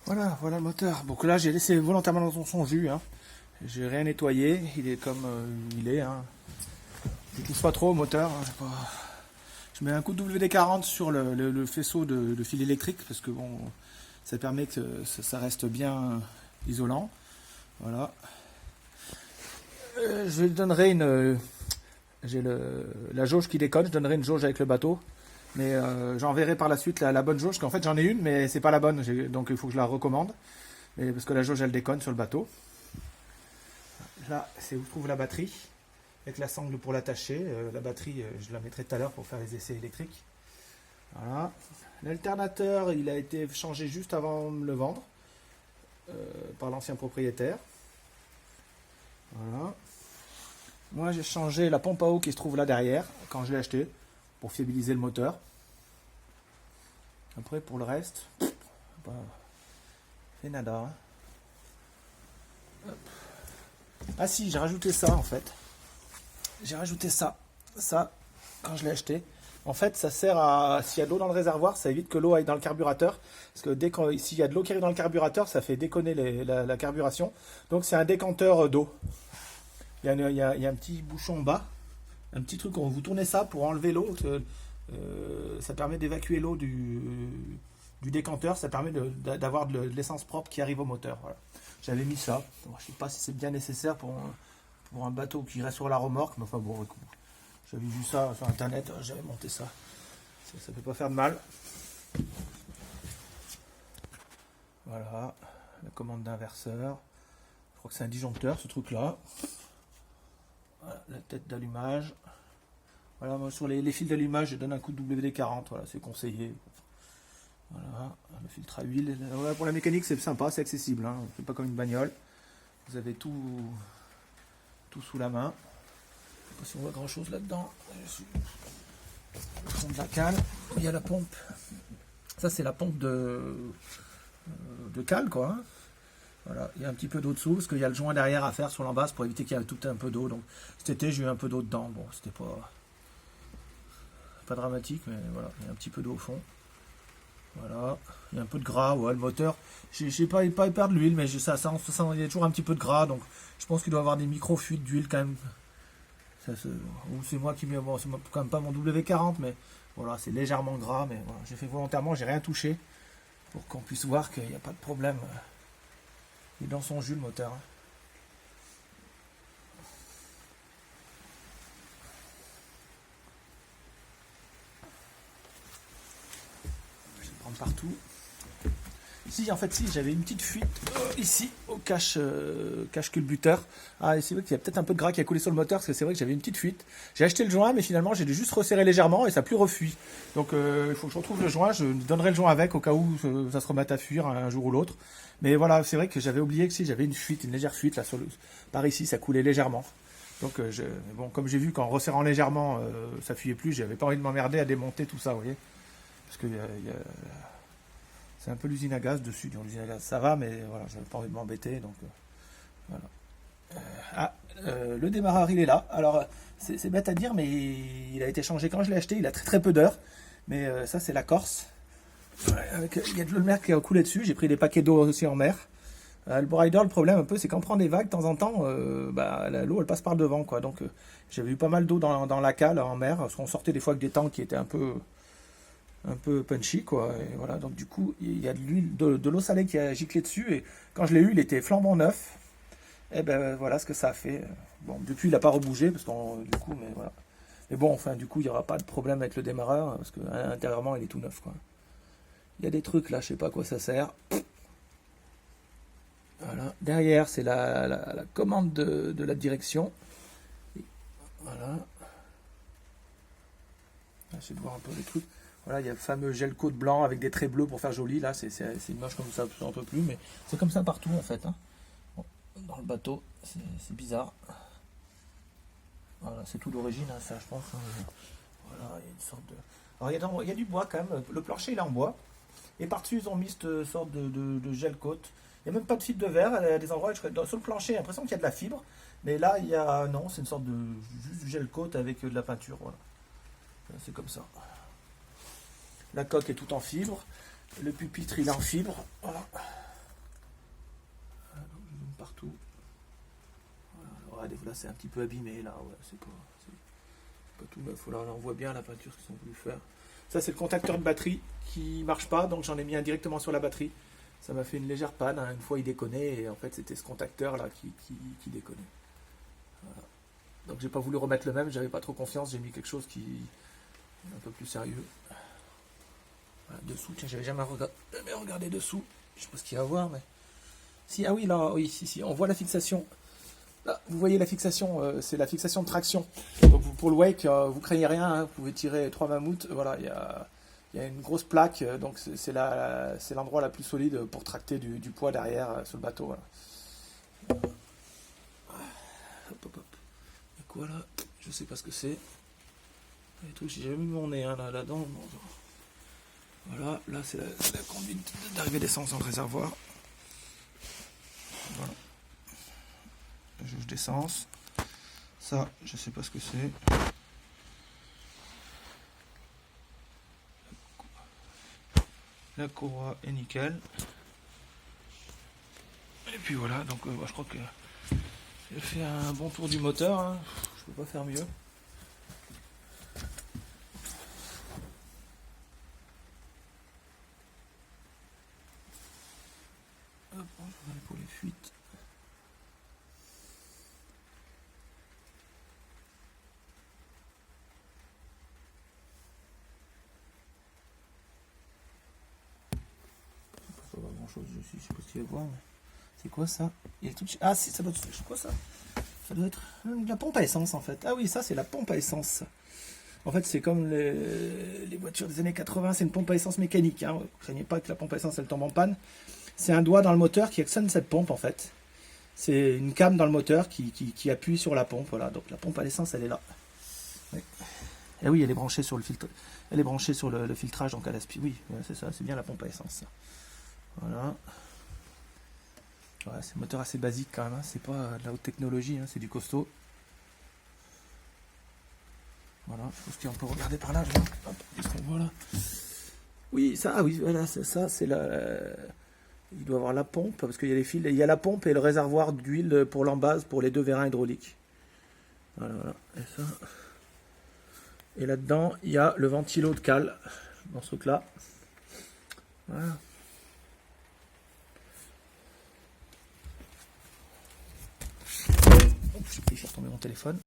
Voilà, voilà le moteur. Donc là, j'ai laissé volontairement dans son jus. Hein. J'ai rien nettoyé. Il est comme il est. Hein. Je touche pas trop au moteur. Hein. Je mets un coup de WD-40 sur le faisceau de fil électrique parce que bon, ça permet que ça reste bien isolant. Voilà. Je lui donnerai une. J'ai la jauge qui déconne. Je donnerai une jauge avec le bateau. Mais j'enverrai par la suite la bonne jauge. Qu'en fait, j'en ai une, mais c'est pas la bonne. Donc il faut que je la recommande. Et parce que la jauge, elle déconne sur le bateau. Là, c'est où se trouve la batterie. Avec la sangle pour l'attacher. La batterie, je la mettrai tout à l'heure pour faire les essais électriques. Voilà. L'alternateur, il a été changé juste avant de me le vendre. Par l'ancien propriétaire. Voilà. Moi, j'ai changé la pompe à eau qui se trouve là derrière, quand je l'ai acheté, pour fiabiliser le moteur. Après, pour le reste, bah, c'est nada. Hein. Ah si, j'ai rajouté ça en fait. J'ai rajouté ça. Ça, quand je l'ai acheté. En fait, ça sert à... S'il y a de l'eau dans le réservoir, ça évite que l'eau aille dans le carburateur. Parce que s'il y a de l'eau qui arrive dans le carburateur, ça fait déconner la carburation. Donc c'est un décanteur d'eau. Il y a un petit bouchon en bas. Un petit truc, vous tournez ça pour enlever l'eau. Ça permet d'évacuer l'eau du décanteur. Ça permet d'avoir de l'essence propre qui arrive au moteur. Voilà. J'avais mis ça. Bon, je ne sais pas si c'est bien nécessaire pour un bateau qui reste sur la remorque. Mais enfin bon, écoute, j'avais vu ça sur internet. J'avais monté ça. Ça ne peut pas faire de mal. Voilà. La commande d'inverseur. Je crois que c'est un disjoncteur ce truc là. Voilà, la tête d'allumage. Voilà, moi sur les fils d'allumage, je donne un coup de WD-40, voilà, c'est conseillé. Voilà, le filtre à huile. Voilà, pour la mécanique, c'est sympa, c'est accessible, hein. C'est pas comme une bagnole. Vous avez tout sous la main. Je sais pas si on voit grand chose là-dedans. Le fond de la cale, il y a la pompe. Ça, c'est la pompe de cale, quoi. Hein. Voilà, il y a un petit peu d'eau dessous parce qu'il y a le joint derrière à faire sur l'embase pour éviter qu'il y ait tout un peu d'eau. Donc cet été, j'ai eu un peu d'eau dedans. Bon, c'était pas dramatique, mais voilà, il y a un petit peu d'eau au fond. Voilà, il y a un peu de gras, ouais, le moteur. J'ai pas perdre de l'huile, mais ça sent, il y a toujours un petit peu de gras, donc je pense qu'il doit y avoir des micro-fuites d'huile quand même. Ou c'est moi qui mets, bon, c'est quand même pas mon W40, mais voilà, c'est légèrement gras, mais voilà, j'ai fait volontairement, j'ai rien touché pour qu'on puisse voir qu'il n'y a pas de problème. Il est dans son jus le moteur. Hein. Je vais le prendre partout. Si, en fait, si, j'avais une petite fuite ici, au cache culbuteur. Ah, et c'est vrai qu'il y a peut-être un peu de gras qui a coulé sur le moteur, parce que c'est vrai que j'avais une petite fuite. J'ai acheté le joint, mais finalement, j'ai dû juste resserrer légèrement et ça n'a plus refuit. Donc, il faut que je retrouve le joint. Je donnerai le joint avec au cas où ça se remette à fuir un jour ou l'autre. Mais voilà, c'est vrai que j'avais oublié que si j'avais une fuite, une légère fuite, là, par ici, ça coulait légèrement. Donc, bon, comme j'ai vu qu'en resserrant légèrement, ça fuyait plus, j'avais pas envie de m'emmerder à démonter tout ça, vous voyez. Parce que c'est un peu l'usine à gaz dessus. L'usine à gaz, ça va, mais voilà, j'avais pas envie de m'embêter, donc voilà. Le démarreur, il est là. Alors, c'est bête à dire, mais il a été changé quand je l'ai acheté. Il a très très peu d'heures, mais ça, c'est la Corse. Ouais, il y a de l'eau de mer qui a coulé dessus. J'ai pris des paquets d'eau aussi en mer. Le Bow-Rider, le problème un peu, c'est quand on prend des vagues de temps en temps, l'eau elle passe par devant, quoi. Donc, j'avais eu pas mal d'eau dans la cale en mer, parce qu'on sortait des fois avec des tanks qui étaient un peu punchy, quoi. Et voilà, donc du coup, il y a de l'huile, de l'eau salée qui a giclé dessus, et quand je l'ai eu, il était flambant neuf. Et ben voilà ce que ça a fait. Bon, depuis, il n'a pas rebougé, parce que du coup, mais voilà. Mais bon, enfin, du coup, il n'y aura pas de problème avec le démarreur, parce que intérieurement, il est tout neuf, quoi. Il y a des trucs là, je sais pas à quoi ça sert. Voilà. Derrière, c'est la commande de la direction. Voilà. J'essaie de voir un peu les trucs. Voilà, il y a le fameux gel coat blanc avec des traits bleus pour faire joli. Là, c'est une moche comme ça, un peu plus, mais c'est comme ça partout en fait. Hein. Bon, dans le bateau, c'est bizarre. Voilà, c'est tout d'origine, hein, ça, je pense. Hein. Voilà, il y a une sorte de. Alors, il y a du bois quand même. Le plancher, il est en bois. Et par-dessus, ils ont mis cette sorte de gel coat. Il n'y a même pas de fibre de verre. Il y a des endroits, sur le plancher, j'ai l'impression qu'il y a de la fibre. Mais là, il y a. Non, c'est une sorte de. Juste du gel coat avec de la peinture. Voilà. C'est comme ça. La coque est tout en fibre. Le pupitre, il est en fibre. Voilà. c'est un petit peu abîmé là, ouais, c'est pas tout neuf. Là, on voit bien la peinture qu'ils ont voulu faire. Ça, c'est le contacteur de batterie qui marche pas, donc j'en ai mis un directement sur la batterie. Ça m'a fait une légère panne, hein. Une fois il déconnait, et en fait c'était ce contacteur là qui déconnait. Voilà. Donc j'ai pas voulu remettre le même, j'avais pas trop confiance, j'ai mis quelque chose qui est un peu plus sérieux. Voilà, dessous, tiens, j'avais jamais regardé dessous, je sais pas ce qu'il y a à voir, mais... Si, ah oui, là, oui, si, on voit la fixation. Là, vous voyez la fixation, c'est la fixation de traction. Donc pour le wake, vous craignez rien, hein, vous pouvez tirer 3 mammouths, voilà, il y a une grosse plaque, donc c'est l'endroit la plus solide pour tracter du poids derrière sur le bateau. Voilà. Hop, hop, hop. Et quoi là? Je sais pas ce que c'est. Les trucs, j'ai jamais mis mon nez hein, là-dedans. Voilà, là c'est la conduite d'arrivée d'essence dans le réservoir. Voilà. La jauge d'essence. Ça, je sais pas ce que c'est. La courroie est nickel. Et puis voilà, donc je crois que j'ai fait un bon tour du moteur. Hein. Je peux pas faire mieux. Hop, on va aller pour les fuites. Pas grand chose dessus, je sais pas ce qu'il va voir. Mais... C'est quoi ça? Il y a tout... Ah si, ça doit être... C'est quoi ça? Ça doit être la pompe à essence en fait. Ah oui, ça c'est la pompe à essence. En fait, c'est comme les voitures des années 80, c'est une pompe à essence mécanique. Hein. Ne craignez pas que la pompe à essence elle tombe en panne. C'est un doigt dans le moteur qui actionne cette pompe en fait. C'est une came dans le moteur qui appuie sur la pompe. Voilà, donc la pompe à l'essence elle est là. Oui. Et oui, elle est branchée sur le filtre. Elle est branchée sur le filtrage, donc elle aspire. Oui, c'est ça, c'est bien la pompe à essence. Voilà. Ouais, c'est un moteur assez basique quand même. Hein. C'est pas de la haute technologie, hein, c'est du costaud. Voilà, je pense qu'on peut regarder par là. Qu'est-ce qu'on voit là? Oui, ça, ah oui, voilà, c'est ça, c'est la. Il doit avoir la pompe, parce qu'il y a les fils, il y a la pompe et le réservoir d'huile pour l'embase pour les 2 vérins hydrauliques. Voilà, voilà. Et ça. Et là-dedans, il y a le ventilo de cale, dans ce truc-là. Voilà. J'ai failli faire tomber mon téléphone.